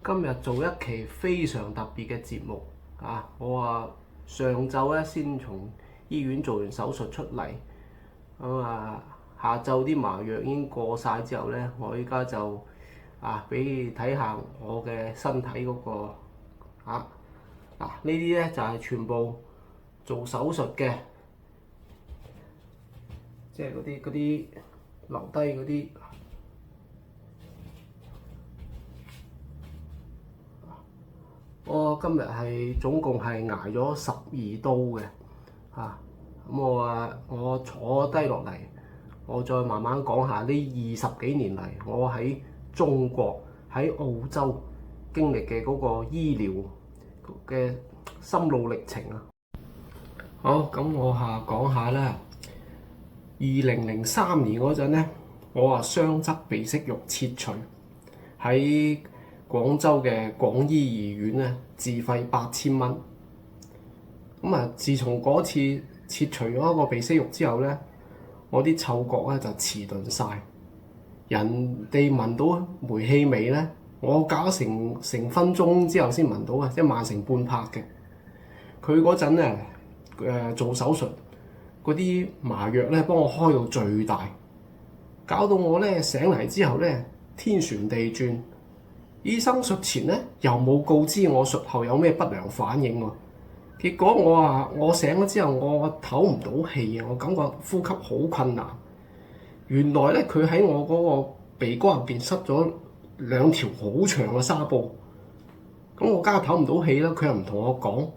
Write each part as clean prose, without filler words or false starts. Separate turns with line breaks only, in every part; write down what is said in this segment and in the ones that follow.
今日做一期非常特別嘅節目啊！我上晝咧先從醫院做完手術出嚟，下晝啲麻藥已經過晒之後咧，我依家就俾你睇下我嘅身體嗰個呢啲咧就係全部做手術嘅，即係嗰啲留低嗰啲。我今日總共係捱咗12刀嘅，咁我坐低落嚟，我再慢慢講下呢20幾年嚟我喺中國喺澳洲經歷嘅嗰個醫療嘅心路歷程啊。好，咁我講下啦。2003年嗰陣咧，我雙側鼻息肉切除喺廣州嘅廣醫醫院咧，自費8000蚊。自從嗰次切除咗個鼻息肉之後咧，我啲嗅覺咧就遲鈍晒。人哋聞到煤氣味咧，我搞成分鐘之後先聞到啊，即係慢成半拍嘅。佢嗰陣咧做手術嗰啲麻藥咧，幫我開到最大，搞到我咧醒嚟之後咧天旋地轉。醫生術前咧又冇告知我術後有咩不良反應喎，結果我醒咗之後我唞唔到氣啊，我感覺呼吸好困難。原來咧佢喺我嗰個鼻哥入邊塞咗2條好長嘅紗布，咁我梗係唞唔到氣啦，佢又唔同我講。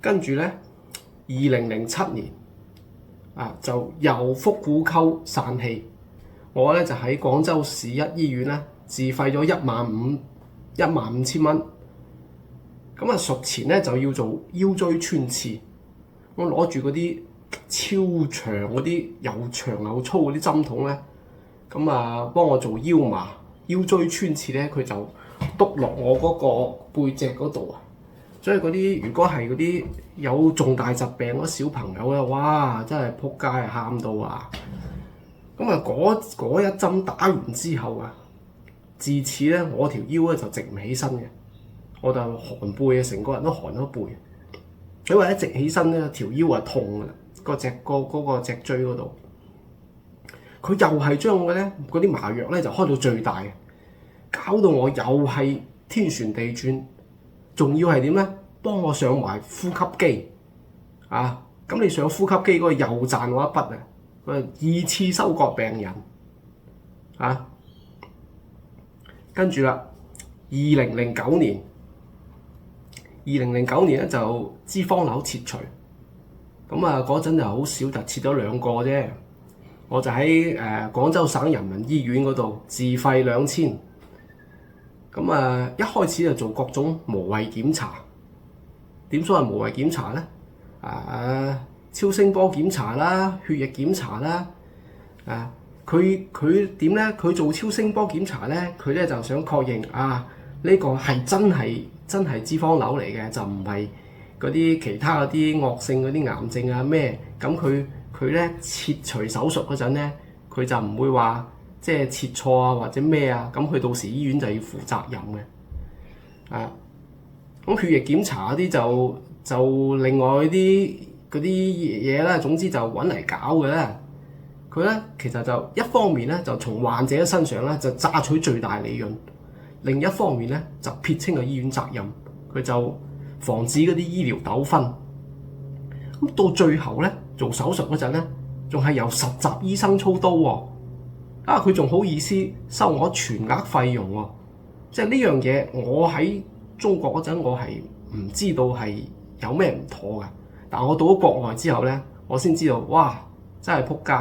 跟住咧2007年就又腹股溝疝氣。我咧就喺廣州市一醫院咧自費咗15000蚊。術前咧就要做腰椎穿刺，我攞住嗰啲超長嗰啲又長又粗嗰啲針筒咧，幫我做腰椎穿刺咧，佢就篤落我嗰個背脊嗰度啊。所以嗰啲如果係嗰啲有重大疾病嗰啲小朋友咧，哇真係仆街啊，喊到啊！嗰一針打完之後啊，自此咧我條腰咧就直唔起身嘅，我就寒背啊，成個人都寒咗背。因為一直起身咧，條腰啊痛噶啦，嗰個脊椎嗰度。佢又係將嗰啲麻藥咧就開到最大嘅，搞到我又係天旋地轉，仲要係點咧？幫我上埋呼吸機啊！咁你上呼吸機嗰個又賺我一筆啊！2次收割病人跟住啦，2009年咧就脂肪瘤切除，嗰陣就好少，就切咗2個啫。我就喺廣州省人民醫院嗰度自費2000。一開始就做各種無謂檢查。點所謂無謂檢查咧？超聲波檢查啦，血液檢查啦，佢點咧？佢做超聲波檢查咧，佢咧就想確認呢個係真係脂肪瘤嚟嘅，就唔係嗰啲其他嗰啲惡性嗰啲癌症啊咩？咁佢咧切除手術嗰陣咧，佢就唔會話即係切錯啊或者咩啊，咁佢到時醫院就要負責任嘅。咁血液檢查嗰啲就另外嗰啲嘢啦，總之就揾嚟搞嘅啦。佢咧其實就一方面咧就從患者身上咧就榨取最大利潤，另一方面咧就撇清個醫院責任，佢就防止嗰啲醫療糾紛。咁到最後咧做手術嗰陣咧，仲係由實習醫生操刀喎。佢仲好意思收我全額費用喎。即係呢樣嘢，我喺中國嗰陣我係唔知道係有咩唔妥嘅。但我到咗國外之後咧，我先知道，哇！真係撲街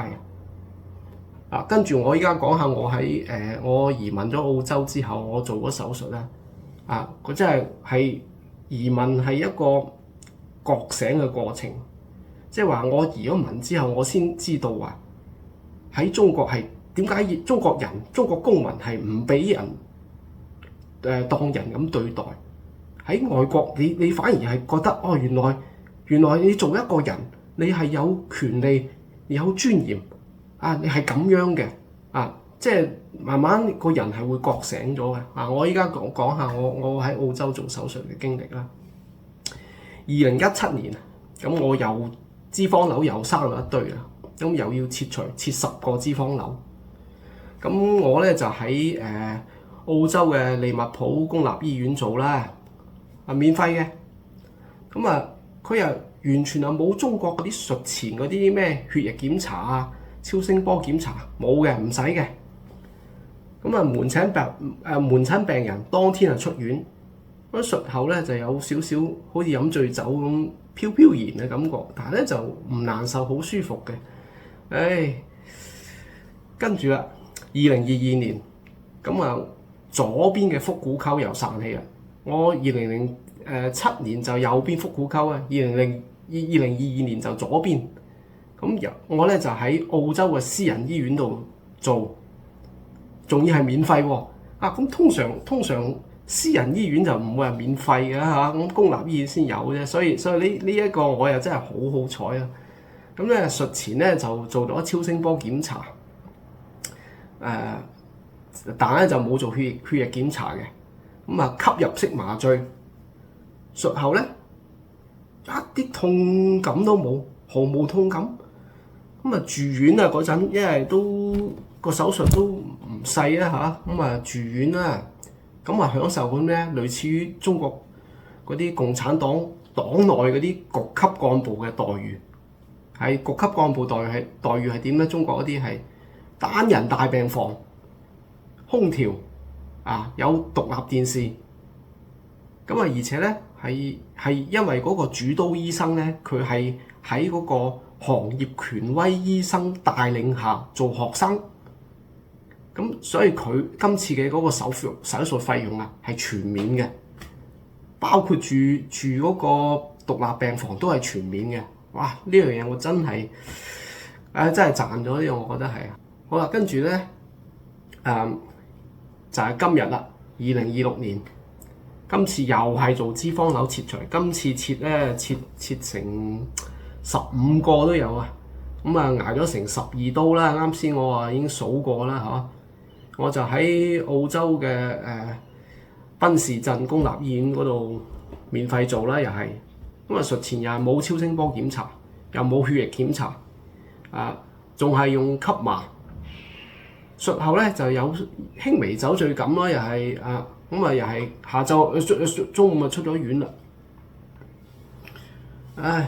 嘅。跟住我依家講下我喺我移民咗澳洲之後，我做咗手術咧。佢真係移民係一個覺醒嘅過程，即係話我移咗民之後，我先知道喺中國係點解中國公民係唔俾人當人咁對待。喺外國你反而係覺得原來你做一個人，你係有權利、有尊嚴你係咁樣嘅即係慢慢個人係會覺醒咗嘅。我依家講下我喺澳洲做手術嘅經歷啦。2017年，咁我又脂肪瘤又生咗一堆啦，咁又要切10個脂肪瘤。咁我咧就喺澳洲嘅利物浦公立醫院做啦，免費嘅。咁佢又完全係冇中國嗰啲術前嗰啲咩血液檢查啊、超聲波檢查冇嘅，唔使嘅。咁門診病人當天就出院，咁術後咧就有少少好似飲醉酒咁飄飄然嘅感覺，但係咧就唔難受，好舒服嘅。跟住啦，2022年，咁左邊嘅腹股溝又散氣啦。我2007年就右邊腹股溝啊，2022年就左邊。咁我咧就喺澳洲嘅私人醫院度做，仲要係免費喎。咁通常私人醫院就唔會係免費嘅嚇，咁公立醫院先有啫。所以呢一個我又真係好彩啊！咁咧術前咧就做咗超聲波檢查，但係咧就冇做血液檢查嘅。吸入式麻醉，術後咧一啲痛感都冇，毫無痛感。住院嗰陣，因為都個手術都唔細啊嚇，住院啦，享受緊咧類似於中國嗰啲共產黨黨內嗰啲局級幹部嘅待遇。係局級幹部待遇係點咧？中國嗰啲係單人大病房，空調有獨立電視。而且咧係因為嗰個主刀醫生咧，佢係喺嗰個行業權威醫生帶領下做學生，所以佢今次嘅嗰個手術費用係全免嘅，包括住嗰個獨立病房都係全免嘅。哇！呢樣嘢我真係真係賺咗呢樣，我覺得係。好啦，跟住咧就係今日啦，2026年。今次又係做脂肪瘤切除，今次切成15個都有啊！捱咗成12刀啦，啱先我已經數過啦嚇。我就喺澳洲嘅賓士鎮公立醫院嗰度免費做啦，又係。術前又係冇超聲波檢查，又冇血液檢查，仲係用吸麻。術後咧就有輕微酒醉感咯，又係又係下晝中午就出咗院啦。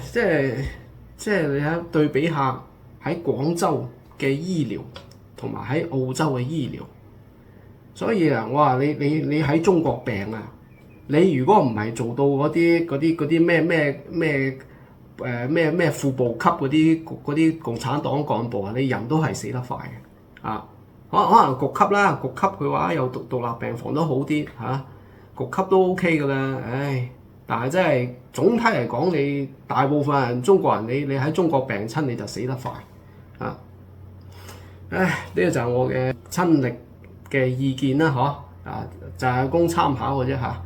即係你睇對比下喺廣州嘅醫療同埋喺澳洲嘅醫療，所以我話你喺中國病你如果唔係做到嗰啲咩副部級嗰啲共產黨幹部你人都係死得快嘅。可能局級啦，局級嘅話有獨立病房都好啲局級都 OK 㗎啦。但係真係總體嚟講，你大部分人中國人你喺中國病親你就死得快呢個就係我嘅親歷嘅意見啦，就係供參考嘅啫嚇。